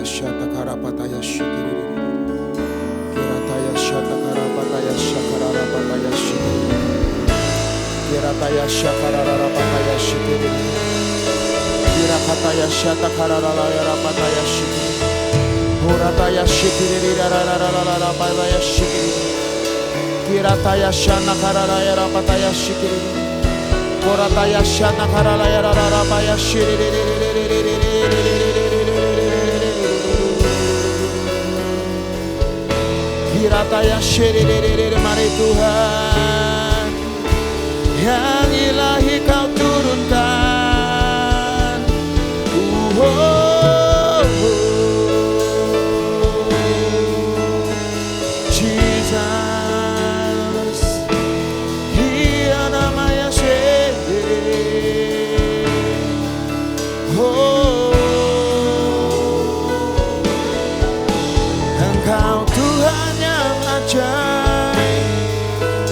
shata karapataya shikiri. Kirataya shata karapataya shakarapataya shikiri. Kirataya shakarapataya shikiri. Kirakataya shata kararalaya rapataya shikiri. Horataya shikiri rararararapataya shikiri. Kirataya shana kararaya rapataya shikiri. Horataya shana kararaya rapataya shikiri. Kirataya shikiri. Mari Tuhan yang ilahi kau turunkan. Jesus, Dia namanya Engkau Tuhan yang ajaib,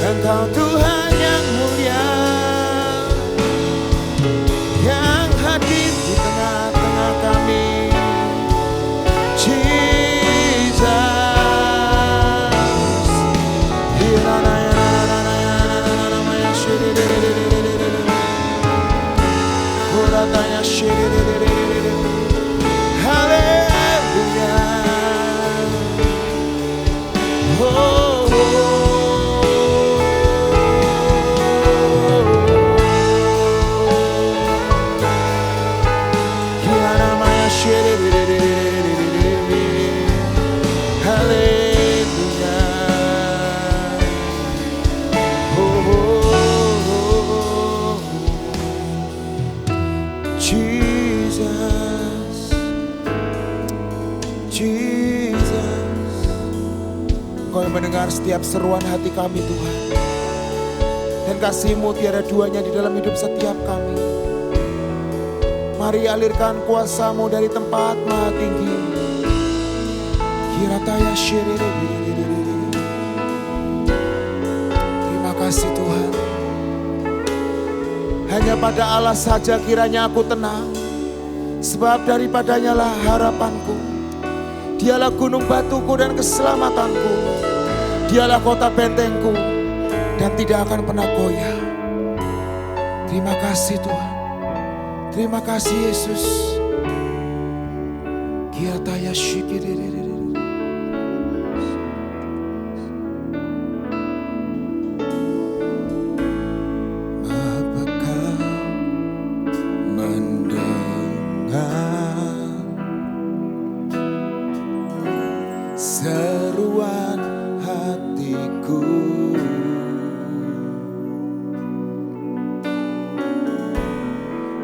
Engkau Tuhan yang mulia, yang hadir di tengah-tengah kami. Mendengar setiap seruan hati kami Tuhan, dan kasih-Mu tiada duanya di dalam hidup setiap kami. Mari alirkan kuasa-Mu dari tempat maha tinggi. Kirataya shiriri. Terima kasih Tuhan. Hanya pada Allah saja kiranya aku tenang, sebab daripadanya lah harapanku. Dialah gunung batuku dan keselamatanku. Dialah kota bentengku dan tidak akan pernah goyah. Terima kasih Tuhan. Terima kasih Yesus. Kiataya shikiri. Seruan hatiku,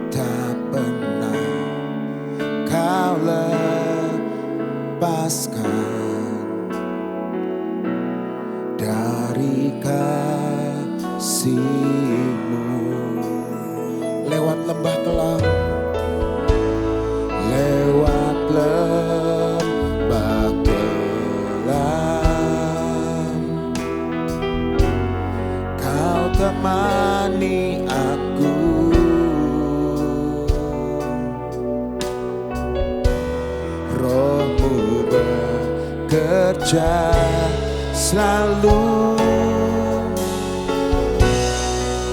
tak pernah kau lepaskan dari kasih-Mu. Lewat lembah kelam, lewat lembah kelam, Kau temani aku. Roh-Mu bekerja selalu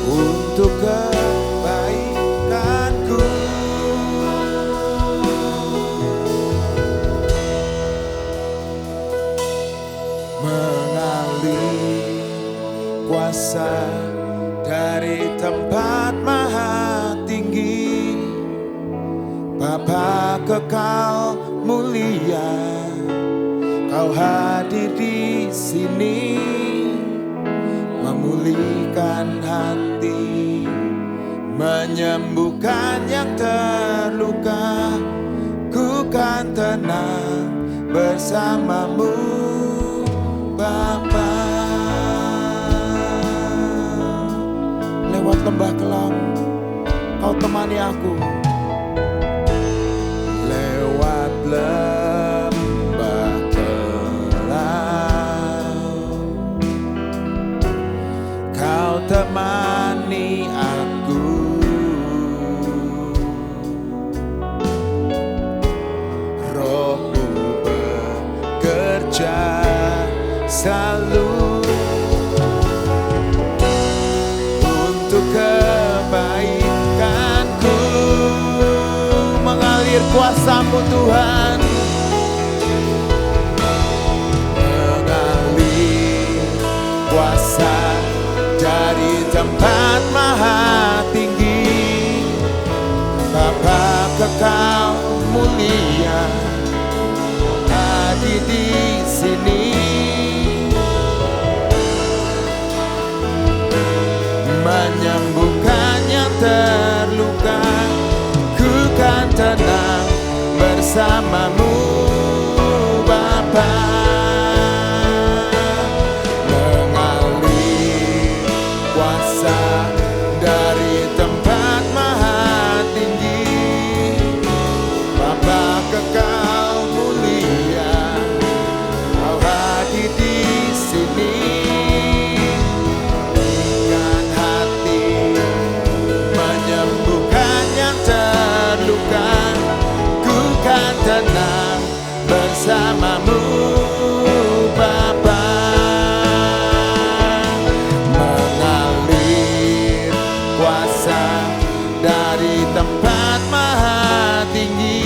untuk kebaikanku. Mengalir kuasa dari tempat maha tinggi, Bapa kekal mulia, Kau hadir di sini, memulihkan hati, menyembuhkan yang terluka. Ku kan tenang bersama-Mu, Bapa. Lewat lembah kelam, Kau temani aku. Lewat lembah kelam, Kau temani aku. Roh-Mu selalu untuk kebaikanku. Mengalir kuasa-Mu Tuhan, mengalir kuasa dari tempat maha tinggi. Bapa kekal mulia hadir di sini, menyembuhkan yang terluka. Ku kan tenang bersama-Mu Bapa. Mengalir kuasa dari tempat maha tinggi. Bapa kekal mulia, Kau hadir di sini. Ringan hati, menyembuhkan yang terluka. Ku kan tenang bersama-Mu Bapa. Mengalir kuasa dari tempat maha tinggi.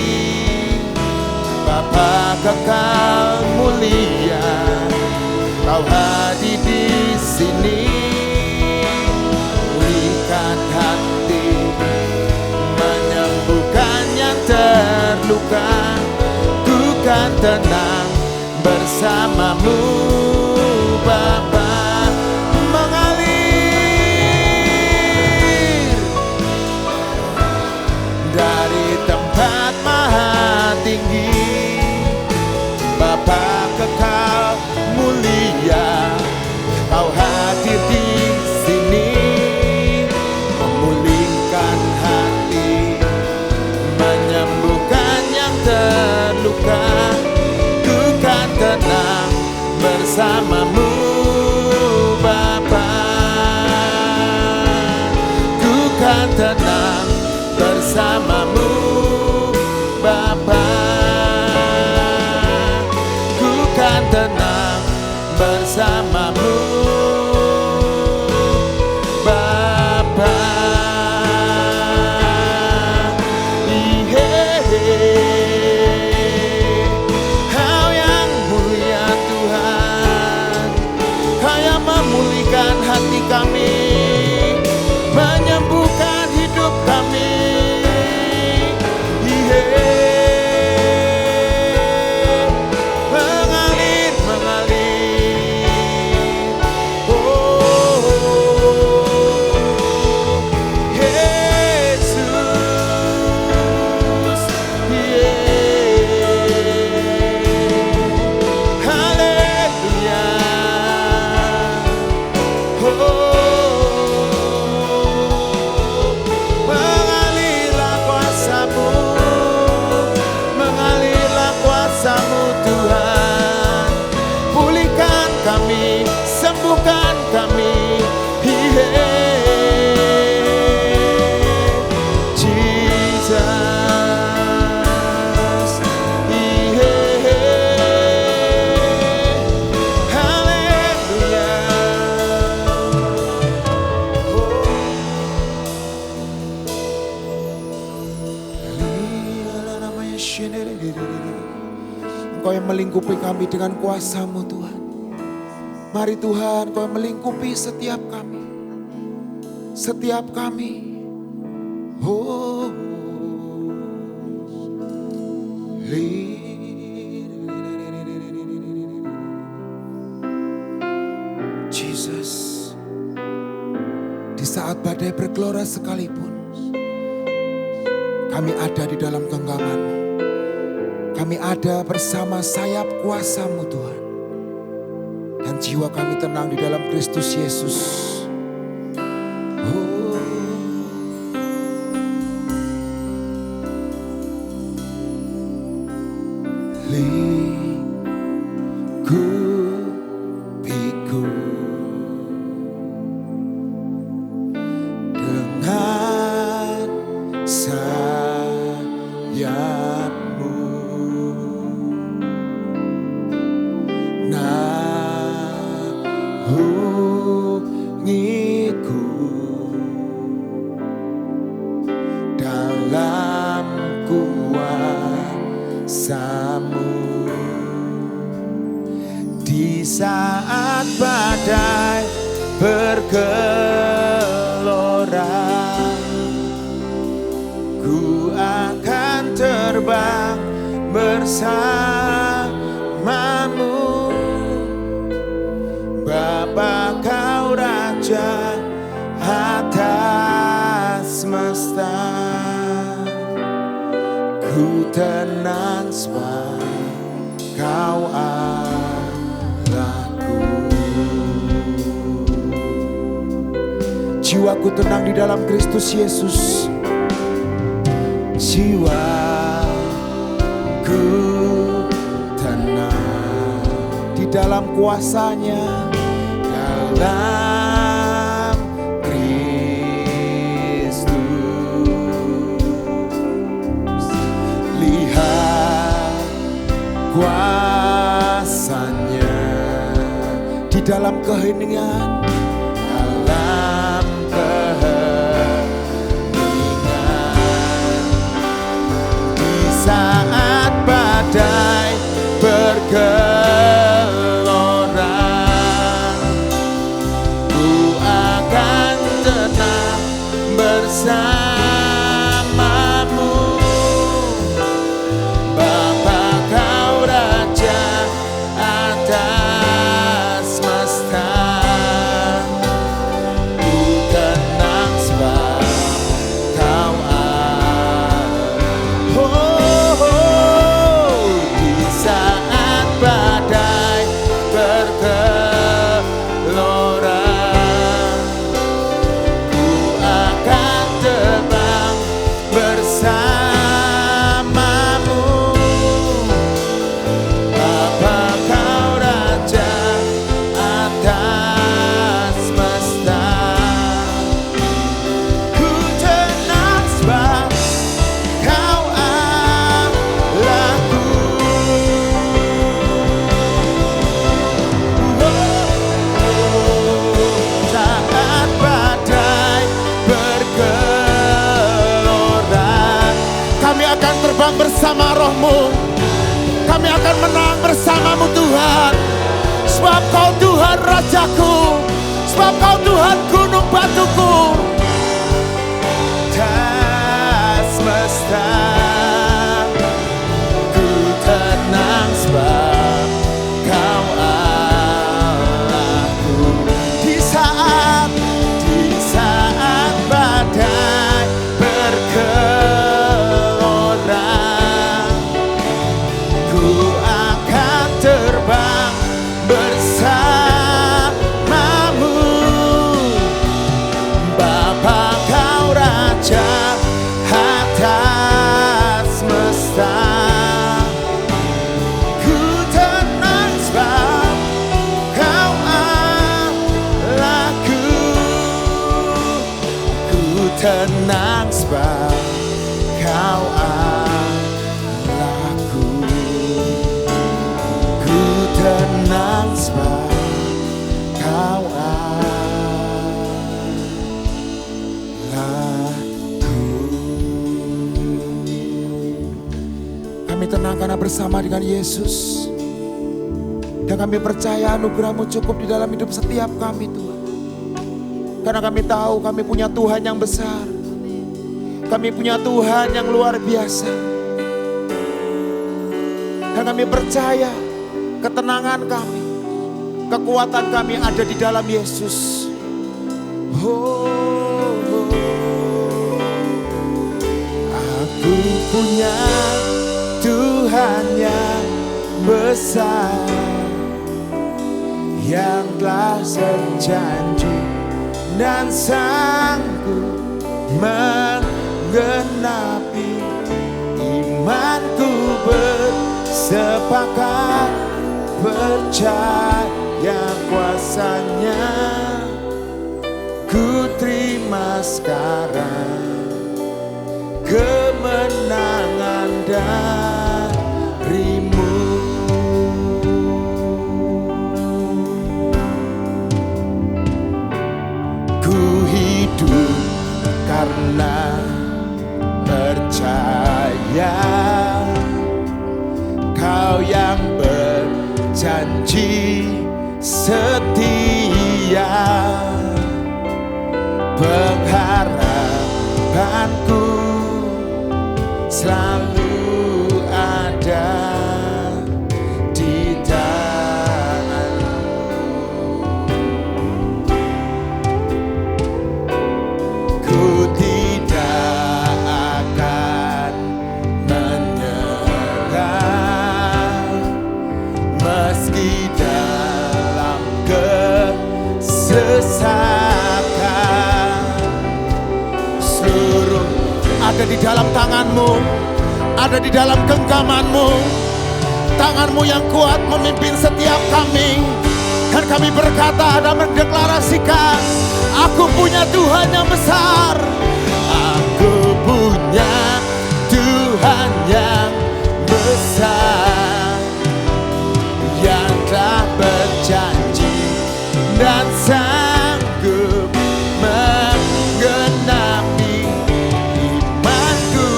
Bapa kekal mulia, Kau hadir di sini. Pulihkan hati, menyembuhkan yang terluka. Ku kan tenang bersama-Mu Bapa. Mengalir dari tempat maha tinggi. Bapa kekal mulia, Kau hadir di sini. Memulihkan hati, menyembuhkan yang terluka. Ku kan tenang bersama-Mu Bapa. Ku kan tenang bersama-Mu Bapa. Ku kan tenang bersama-Mu Bapa. Kau yang mulia Tuhan, Kau yang memulihkan hati kami, menyembuhkan hidup kami. Mengalir, mengalir. Oh, Yesus. Haleluya. Mengalirlah kuasa-Mu, mengalirlah kuasa-Mu Tuhan. Pulihkan kami, sembuhkan kami. Jesus. Haleluya. Engkau yang melingkupi kami dengan kuasa-Mu Tuhan. Mari Tuhan, Kau yang melingkupi setiap kami. Setiap kami. Oh, Jesus. Di saat badai bergelora sekalipun, kami ada di dalam genggaman-Mu. Kami ada bersama sayap kuasa-Mu Tuhan. Dan jiwa kami tenang di dalam Kristus Yesus. Oh. Lingkupiku dengan sayap-Mu. Di saat badai bergelora, ku akan terbang bersamamu. Bapa, Kau Raja atas semesta, ku tenang sebab Kau Allahku. Jiwaku tenang di dalam Kristus Yesus. Jiwaku tenang di dalam kuasa-Nya, dalam Kristus. Lihat kuasa-Nya di dalam keheningan, dalam keheningan. Di saat badai bergelora, ku akan tenang bersamamu. Bapa, Kau Raja atas semesta, ku tenang sebab Kau di saat badai bergelora, ku akan terbang bersamamu. Bapa, Kau Raja atas semesta, ku tenang sebab Kau Allahku. Saat badai bergelora, kami akan terbang bersama Roh-Mu. Kami akan menang bersama-Mu Tuhan. Sebab Kau Tuhan Rajaku, sebab Kau Tuhan gunung batuku. Tas semesta, ku tenang sebab Kau Allahku. Di saat badai bergelora, ku akan terbang bersamamu. Bapa, Kau Raja atas semesta, ku tenang sebab Kau Allahku. Ku tenang sebab Kau Allahku. Ku tenang sebab Kau Allahku. Kami tenang karena bersama dengan Yesus, dan kami percaya anugerah-Mu cukup di dalam hidup setiap kami Tuhan. Karena kami tahu kami punya Tuhan yang besar, kami punya Tuhan yang luar biasa. Dan kami percaya ketenangan kami, kekuatan kami ada di dalam Yesus. Aku punya Tuhan yang besar, yang telah berjanji dan sanggup menggenapi. Imanku bersepakat percaya kuasa-Nya. Ku terima sekarang kemenangan dari-Mu. Ku hidup karena percaya berjanji setia, pengharapanku selalu ada di tangan-Mu. Ku tidak akan menyerah meski dalam kesesatan. Seluruh ada di dalam tangan-Mu, ada di dalam genggaman-Mu. Tangan-Mu yang kuat memimpin setiap kami. Dan kami berkata dan mendeklarasikan, aku punya Tuhan yang besar. Aku punya Tuhan yang besar, yang telah berjanji dan sanggup menggenapi imanku.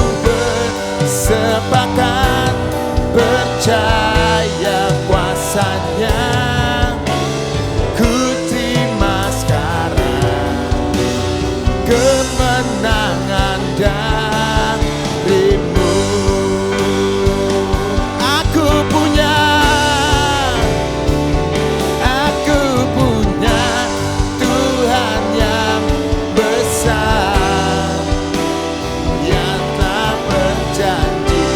Bersepakat percaya kuasa-Nya. Ku terima sekarang kemenangan dari-Mu. Aku punya Tuhan yang besar, yang telah berjanji.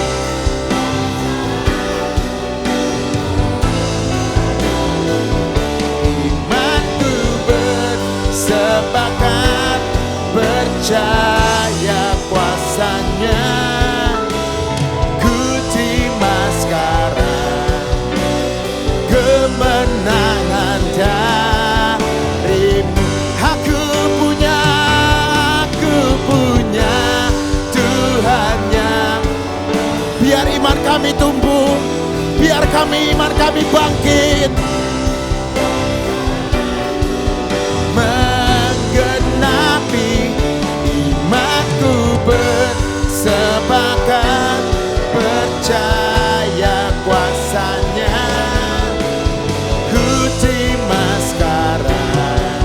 Imanku bersepakat percaya kuasa-Nya. Ku terima sekarang kemenangan dari-Mu. Aku punya Tuhan yang. Biar iman kami tumbuh, biar iman kami bangkit, menggenapi imanku. Bersepakat percaya kuasa-Nya. Ku terima sekarang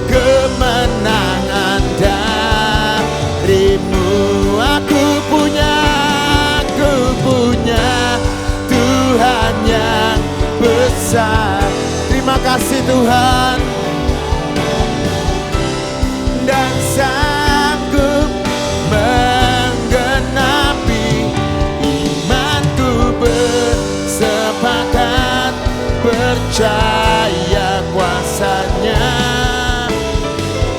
kemenangan dari-Mu. Aku punya Tuhan yang besar. Terima kasih Tuhan. Dan sanggup menggenapi imanku. Bersepakat percaya kuasa-Nya.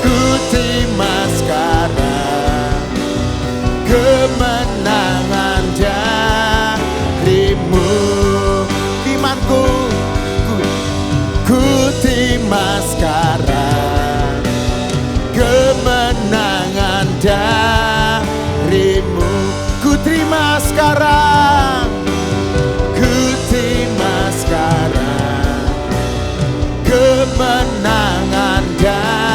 Ku terima sekarang kemenangan dari-Mu. Imanku ku terima sekarang kemenangan dari-Mu. Ku terima sekarang, ku terima sekarang kemenangan dari-Mu.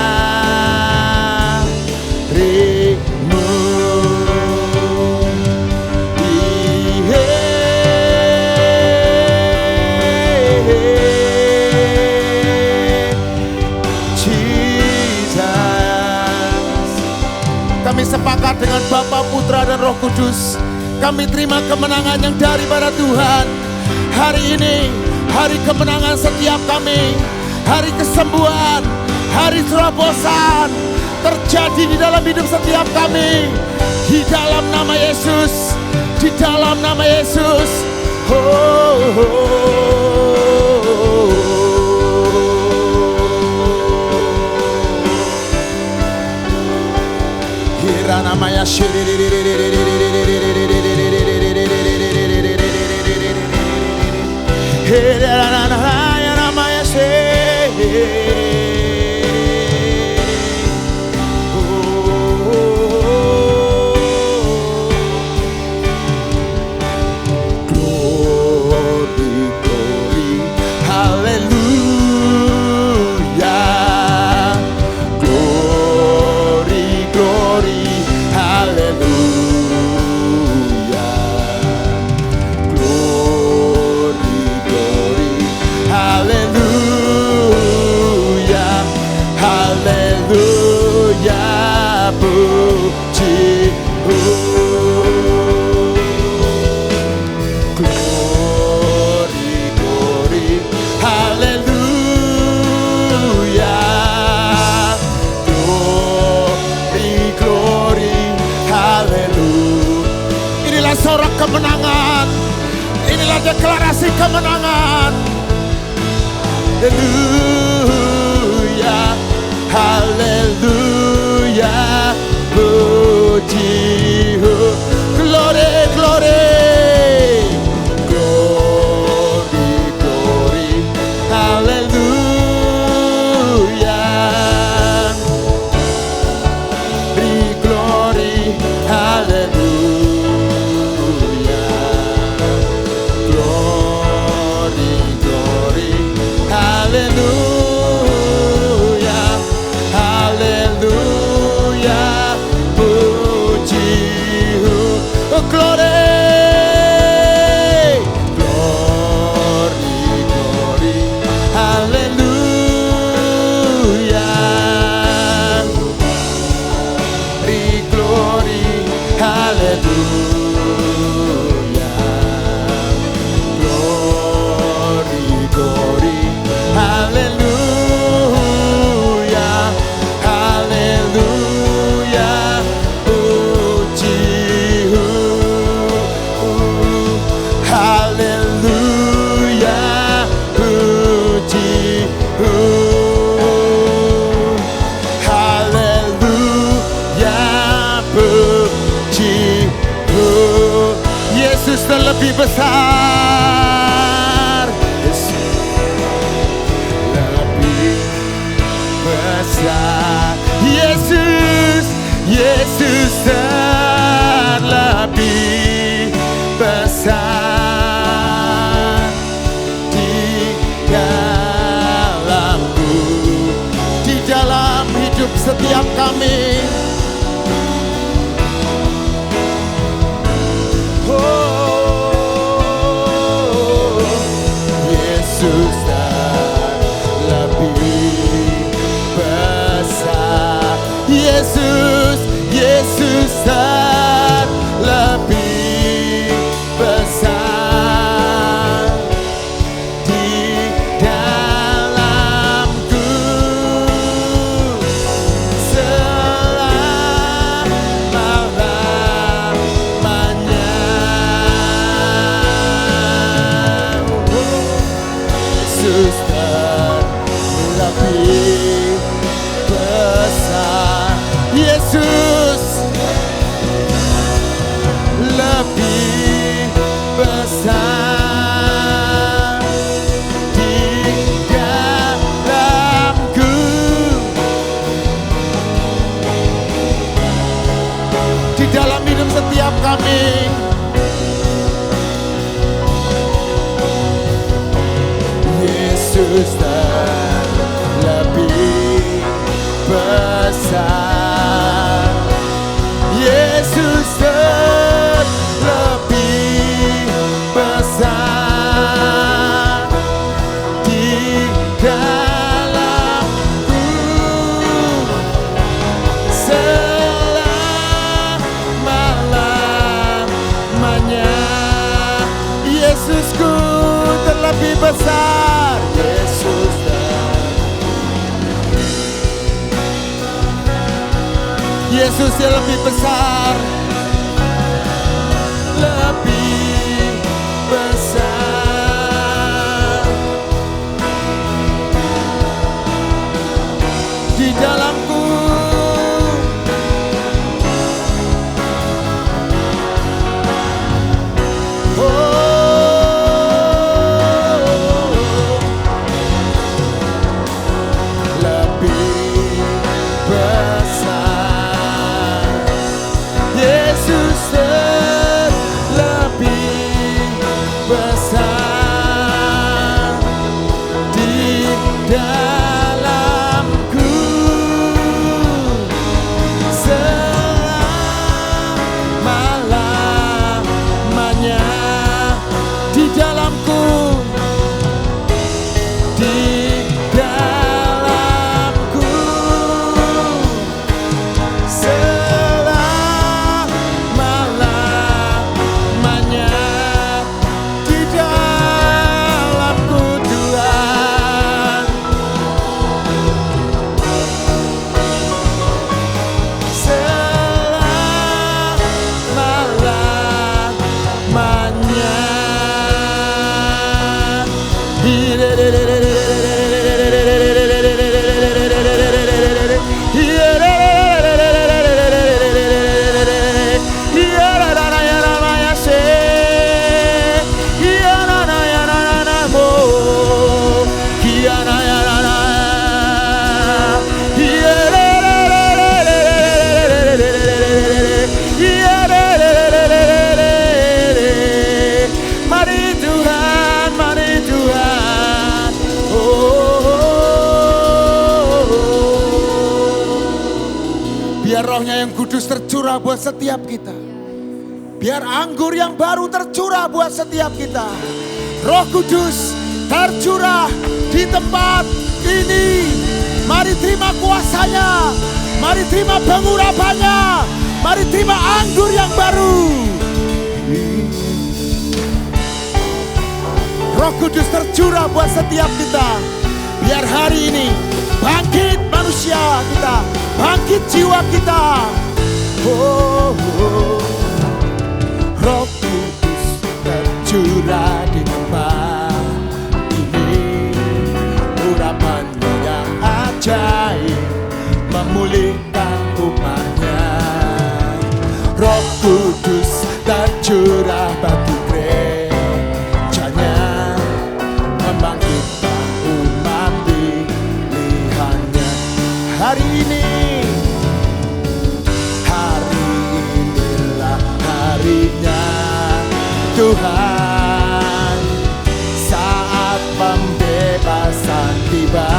Kami sepakat dengan Bapa, Putra, dan Roh Kudus. Kami terima kemenangan yang daripada Tuhan. Hari ini, hari kemenangan setiap kami. Hari kesembuhan, hari terobosan terjadi di dalam hidup setiap kami. Di dalam nama Yesus, di dalam nama Yesus. Namanya glory, glory. deklarasi kemenangan. Haleluya, haleluya, puji, glory, glory, glory, glory, haleluya, glory, haleluya, glory, glory, haleluya, haleluya, puji, glory, glory, glory, haleluya, glory, haleluya, glory, glory, haleluya, haleluya, puji, haleluya, puji, haleluya, puji. Yesus terlebih besar, Yesus lebih besar, Yesus, Yesus terlebih besar di dalamku, di dalam hidup setiap kami. Yesus lebih besar, Yesus, Yesus lebih besar di dalamku selama-lamanya. Yesus lebih besar, Yesus lebih besar di dalamku, di dalam hidup setiap kami. Yesus lebih besar, Yesus lebih besar di dalamku selama-lamanya. Yesusku terlebih besar, Yesus Yesus yang lebih besar, lebih besar di dalamku. Rohnya yang kudus tercurah buat setiap kita. Biar anggur yang baru tercurah buat setiap kita. Roh Kudus tercurah di tempat ini. Mari terima kuasanya. Mari terima pengurapannya. Mari terima anggur yang baru. Roh Kudus tercurah buat setiap kita. Biar hari ini bangkit manusia kita, bangkit jiwa kita. Oh, oh. Roh Kudus tercurah di tempat ini. Urapannya yang ajaib memulihkan umatnya. Roh Kudus tercurah bagi gerejanya, membangkitkan umat pilihannya. Hari ini, hari inilah harinya Tuhan, saat pembebasan tiba.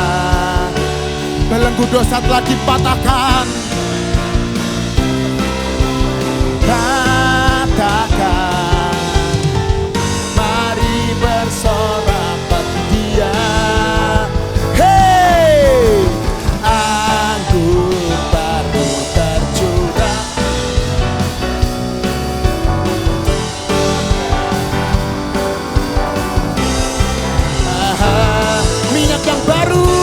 Belenggu dosa telah dipatahkan. Katakan, mari bersorak bagi Dia. Hey, anggur baru tercurah. Minyak yang baru.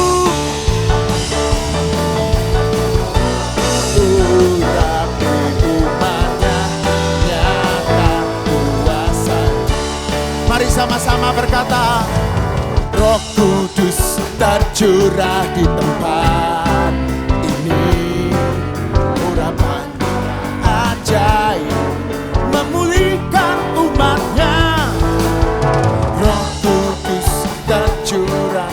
Mari sama-sama berkata, Roh Kudus tercurah di tempat ini. Urapannya ajaib memulihkan umatnya. Roh Kudus tercurah.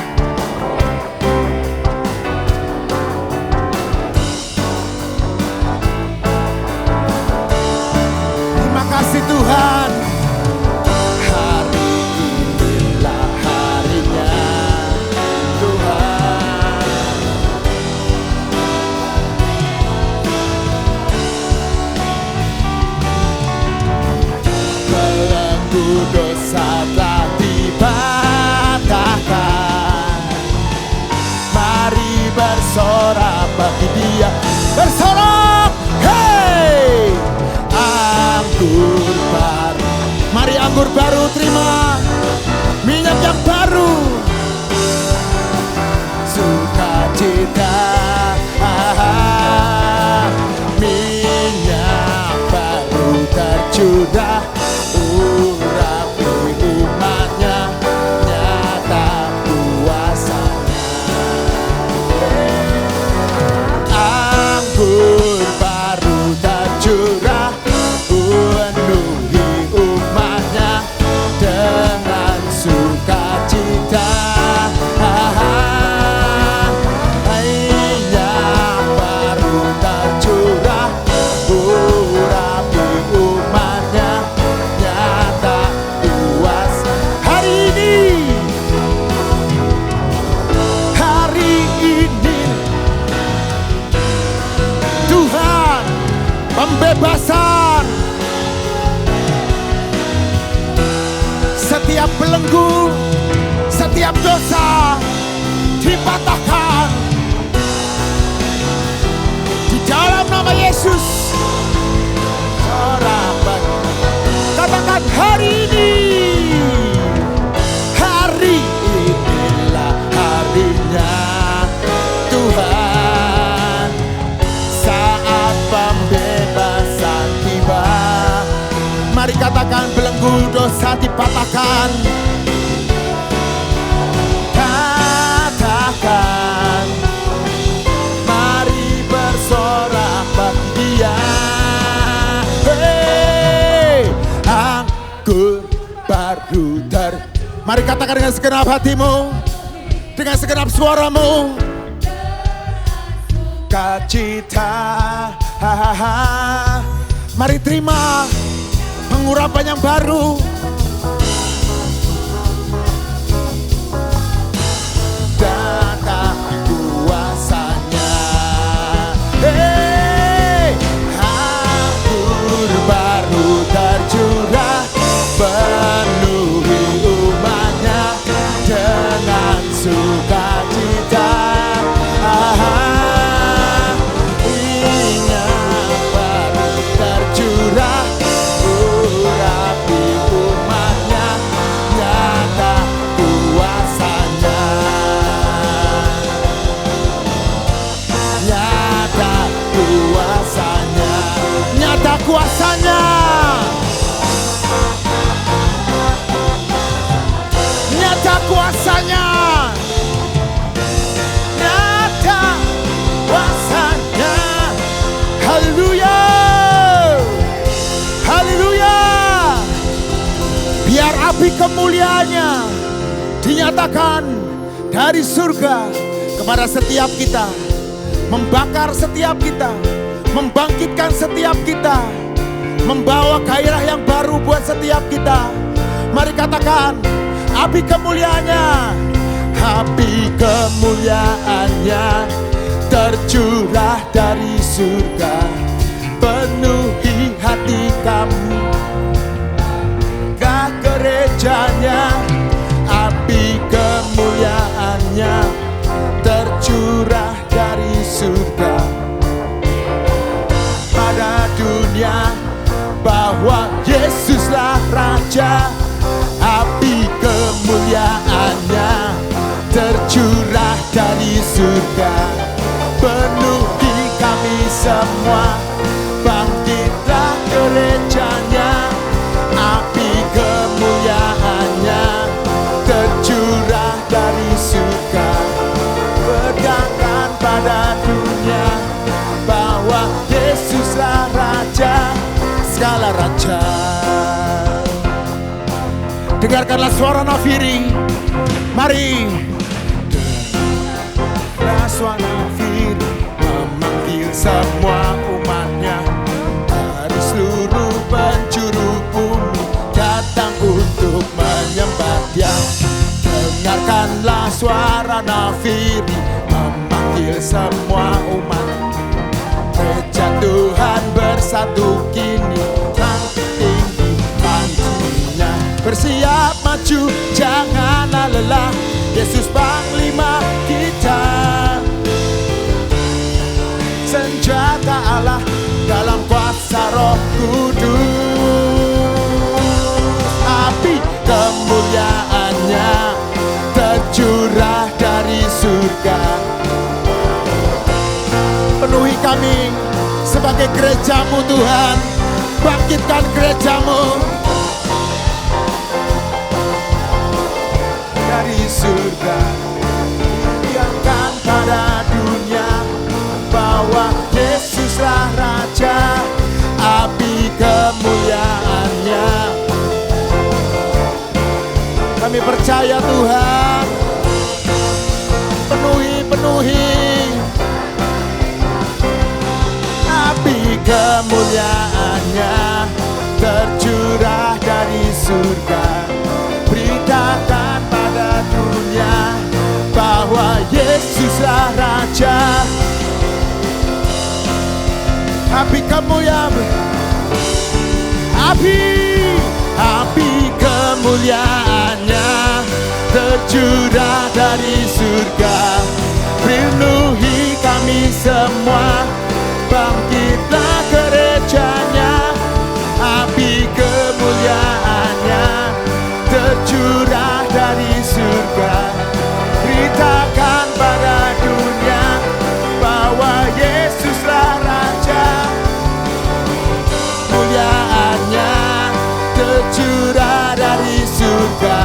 Terima kasih Tuhan. Dosa telah dipatahkan. Mari bersorak bagi Dia. Bersorak, hey, anggur baru. Mari anggur baru terima, minyak yang baru, sukacita, minyak baru tercurah. Urapi umatnya, nyata kuasanya. Anggur baru tercurah, penuhi umatnya dengan sukacita. Minyak baru tercurah, urapi umatnya. Pembebasan setiap belenggu, setiap dosa dipatahkan di dalam nama Yesus. Katakan hari ini, hari inilah harinya Tuhan, saat pembebasan tiba. Mari katakan, belenggu dosa dipatahkan. Mari katakan dengan segenap hatimu, dengan segenap suaramu. Kacita, mari terima pengurapan yang baru. Datang kuasanya, anggur baru tercurah, penuhi umatnya dengan sukacita. Ingat baru tercurah, urapi umatnya, nyata kuasanya, nyata kuasanya, nyata kuasanya, nyata kuasanya, nyata kuasanya. Haleluya, haleluya. Biar api kemuliaannya dinyatakan dari surga kepada setiap kita, membakar setiap kita, membangkitkan setiap kita, membawa gairah yang baru buat setiap kita. Mari katakan, api kemuliaannya, api kemuliaannya tercurah dari surga, penuhi hati kamu, ke gerejanya. Api kemuliaannya tercurah dari surga pada dunia, bahwa Yesuslah Raja. Api kemuliaannya tercurah dari surga, penuhi kami semua, bangkitlah gerejanya. Api kemuliaannya tercurah dari surga, pedangkan pada dunia, bahwa Yesuslah Raja, segala raja. Dengarkanlah suara nafiri, mari. Dengarlah suara nafiri, memanggil semua umatnya dari seluruh penjuru bumi, datang untuk menyembah Dia. Dengarkanlah suara nafiri, memanggil semua umat, gereja Tuhan bersatu kini, langit tinggi pancinya. Bersiap maju, janganlah lelah, Yesus Panglima kita. Senjata Allah dalam kuasa Roh Kudus. Api kemuliaannya tercurah dari surga, penuhi kami sebagai gerejamu Tuhan. Bangkitkan gerejamu dari surga, biarkan pada dunia, bahwa Yesuslah Raja. Api kemuliaannya, kami percaya Tuhan. Penuhi api kemuliaannya tercurah dari surga, beritakan pada dunia, bahwa Yesuslah Raja. Api kemuliaan, api kemuliaannya tercurah dari surga, penuhi kami semua, bangkitlah gerejanya. Api kemuliaannya tercurah dari surga, beritakan pada dunia, bahwa Yesuslah Raja. Kemuliaannya tercurah dari surga,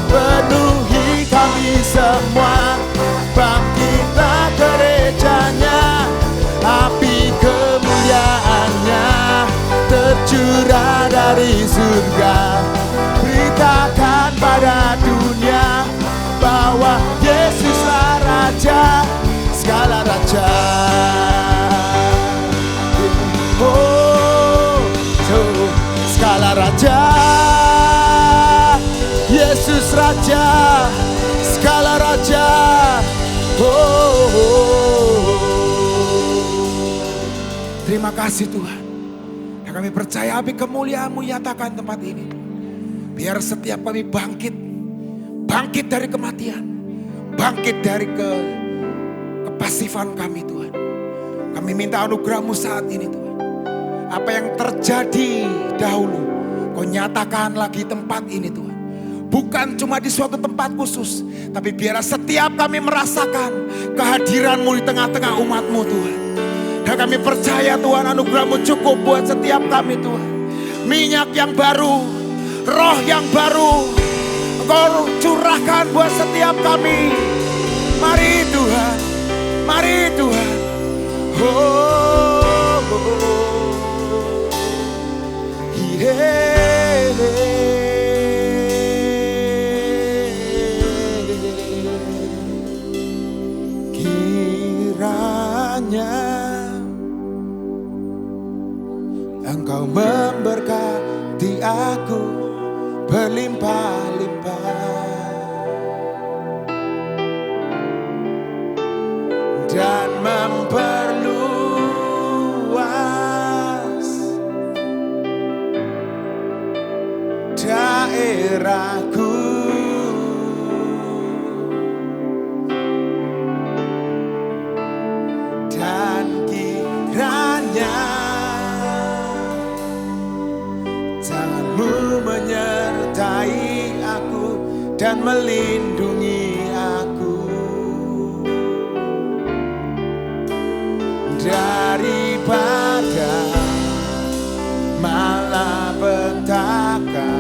penuhi kami semua, bangkitlah gerejanya. Api kemuliaannya tercurah dari surga, beritakan pada dunia, raja, segala raja. Terima kasih Tuhan. Dan kami percaya api kemuliaan-Mu nyatakan tempat ini. Biar setiap kami bangkit dari kematian, bangkit dari kepasifan kami Tuhan. Kami minta anugerah-Mu saat ini Tuhan. Apa yang terjadi dahulu, Kau nyatakan lagi tempat ini Tuhan. Bukan cuma di suatu tempat khusus, tapi biar setiap kami merasakan kehadiran-Mu di tengah-tengah umat-Mu Tuhan. Dan kami percaya Tuhan, anugerah-Mu cukup buat setiap kami Tuhan. Minyak yang baru, roh yang baru, Engkau curahkan buat setiap kami. Mari Tuhan, mari Tuhan. Kiranya Engkau memberkati aku berlimpah-limpah dan memperluas daerahku, dan kiranya tangan-Mu menyertai aku dan melindungi aku daripada malapetaka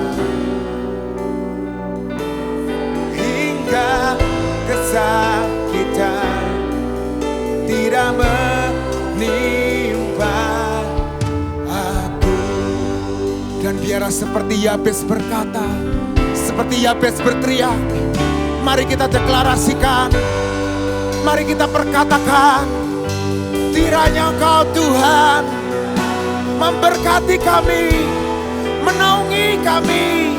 hingga kesakitan tidak menimpa aku. Dan biarlah seperti Yabes berkata, seperti Yabes berteriak, mari kita deklarasikan, mari kita perkatakan, kiranya Engkau Tuhan memberkati kami, menaungi kami.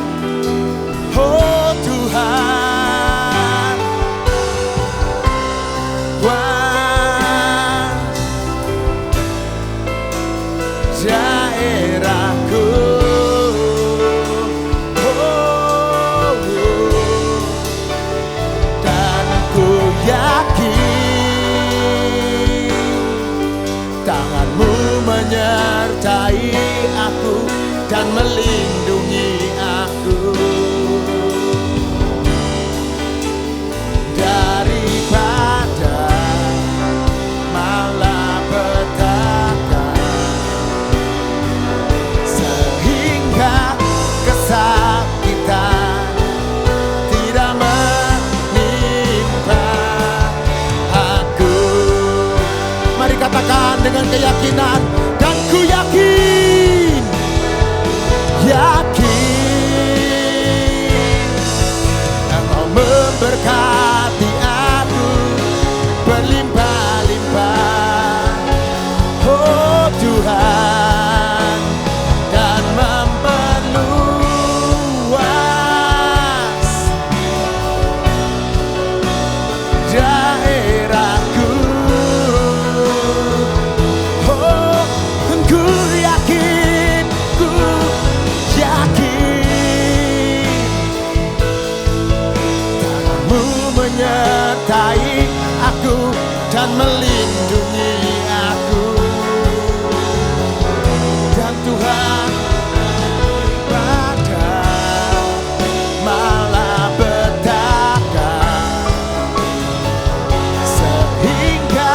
Oh Tuhan, wah, daerahku, dan ku yakin tangan-Mu menyertai aku dan melindungi aku daripada malapetaka sehingga kesakitan tidak menimpa aku. Mari katakan dengan keyakinan, dan ku yakin, Engkau memberkati aku berlimpah-limpah, oh Tuhan, dan memperluas daerahku. Oh, ku yakin, tangan-Mu menyertai aku dan melindungi aku. Dan Tuhan, pada malapetaka sehingga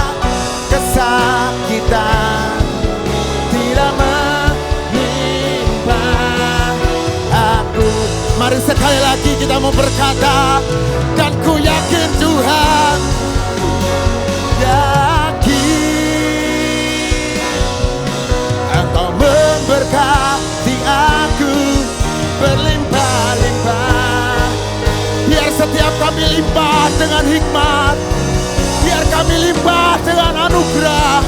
kesakitan tidak menimpa aku. Mari sekali lagi kita mau berkata, dan ku yakin Tuhan, yakin Engkau memberkati aku berlimpah-limpah. Biar setiap kami limpah dengan hikmat, biar kami limpah dengan anugerah.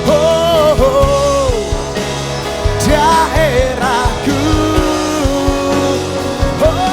Oh, daerahku, oh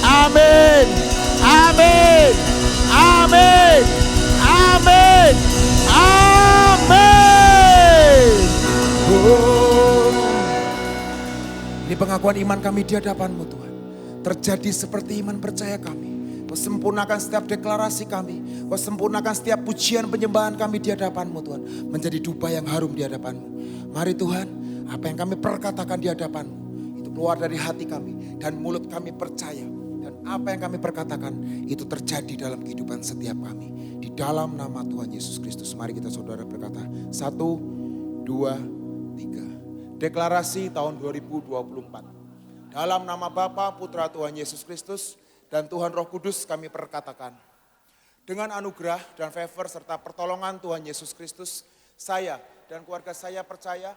Amin. Amin. Amin. Amin. Amin. Amin. Oh. Ini pengakuan iman kami di hadapan-Mu Tuhan. Terjadi seperti iman percaya kami. Kau sempurnakan setiap deklarasi kami. Kau sempurnakan setiap pujian penyembahan kami di hadapan-Mu Tuhan. Menjadi dupa yang harum di hadapan-Mu. Mari Tuhan, apa yang kami perkatakan di hadapan-Mu itu keluar dari hati kami. Dan mulut kami percaya. Dan apa yang kami perkatakan itu terjadi dalam kehidupan setiap kami. Di dalam nama Tuhan Yesus Kristus. Mari kita saudara berkata. 1, 2, 3. Deklarasi tahun 2024. Dalam nama Bapa, Putra Tuhan Yesus Kristus. Dan Tuhan Roh Kudus kami perkatakan, dengan anugerah dan favor serta pertolongan Tuhan Yesus Kristus, saya dan keluarga saya percaya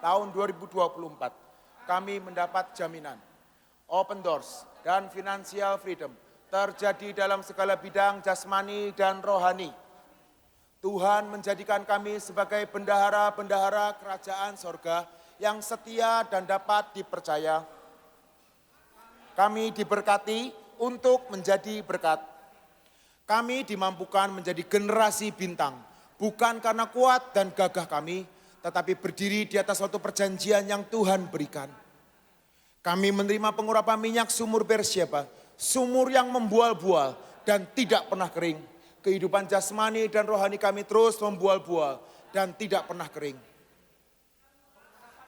tahun 2024 kami mendapat jaminan, open doors dan financial freedom terjadi dalam segala bidang jasmani dan rohani. Tuhan menjadikan kami sebagai bendahara-bendahara kerajaan sorga yang setia dan dapat dipercaya. Kami diberkati untuk menjadi berkat. Kami dimampukan menjadi generasi bintang. Bukan karena kuat dan gagah kami, tetapi berdiri di atas suatu perjanjian yang Tuhan berikan. Kami menerima pengurapan minyak sumur Beersheba, sumur yang membual-bual dan tidak pernah kering. Kehidupan jasmani dan rohani kami terus membual-bual dan tidak pernah kering.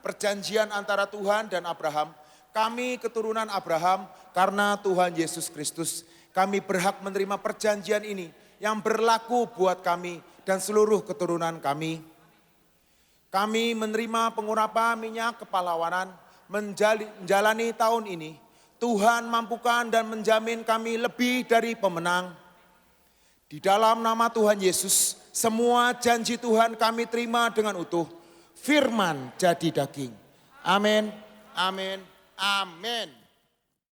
Perjanjian antara Tuhan dan Abraham. Kami keturunan Abraham karena Tuhan Yesus Kristus. Kami berhak menerima perjanjian ini yang berlaku buat kami dan seluruh keturunan kami. Kami menerima pengurapan minyak kepahlawanan menjalani tahun ini. Tuhan mampukan dan menjamin kami lebih dari pemenang. Di dalam nama Tuhan Yesus, semua janji Tuhan kami terima dengan utuh. Firman jadi daging. Amin. Amin. Amin.